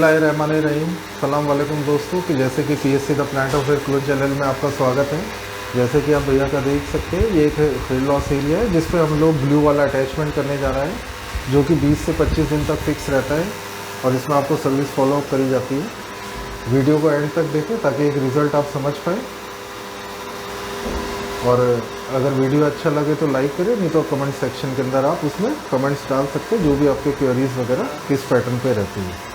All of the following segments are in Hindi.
बिस्मिल्लाहिर्रहमानिर्रहीम। सलाम वालेकुम दोस्तों। कि जैसे कि PHC the plant of hair cloth channel में आपका स्वागत है। जैसे कि आप भैया का देख सकते हैं, ये एक हेयर लॉस एरिया है जिस पे हम लोग ग्लू वाला अटैचमेंट करने जा रहे हैं, जो कि 20 से 25 दिन तक फिक्स रहता है और इसमें आपको सर्विस फॉलोअप करी जाती है। वीडियो को एंड तक देखें ताकि एक रिज़ल्ट आप समझ पाएँ, और अगर वीडियो अच्छा लगे तो लाइक करें, नहीं तो कमेंट सेक्शन के अंदर आप उसमें कमेंट्स डाल सकते हैं, जो भी आपके क्वेरीज वगैरह किस पैटर्न पे रहती है।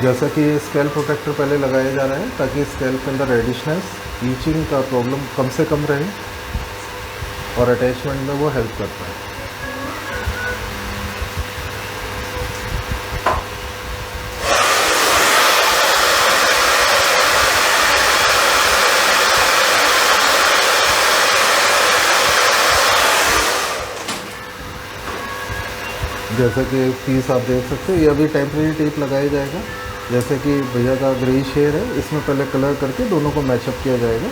जैसा कि ये स्केल प्रोटेक्टर पहले लगाए जा रहे हैं ताकि स्केल के अंदर रेडिशनेस, ईचिंग का प्रॉब्लम कम से कम रहे और अटैचमेंट में वो हेल्प करता है। जैसा कि पीस आप देख सकते हैं, ये अभी टेम्प्रेरी टेप लगाया जाएगा। जैसे कि भैया का ग्रेइश हेयर है, इसमें पहले कलर करके दोनों को मैचअप किया जाएगा।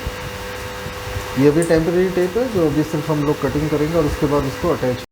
ये भी टेम्प्रेरी टेप है जो अभी सिर्फ हम लोग कटिंग करेंगे और उसके बाद उसको अटैच।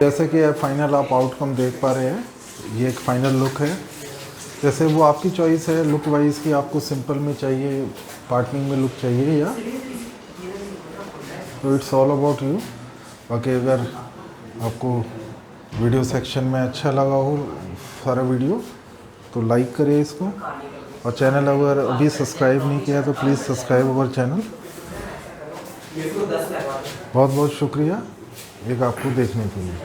जैसे कि फाइनल आप आउटकम देख पा रहे हैं, ये एक फाइनल लुक है। जैसे वो आपकी चॉइस है लुक वाइज कि आपको सिंपल में चाहिए, पार्टनिंग में लुक चाहिए, या तो इट्स ऑल अबाउट यू। बाकी अगर आपको वीडियो सेक्शन में अच्छा लगा हो सारा वीडियो तो लाइक करिए इसको, और चैनल अगर अभी सब्सक्राइब नहीं किया तो प्लीज़ सब्सक्राइब अवर चैनल। बहुत बहुत शुक्रिया एक आपको देखने के लिए।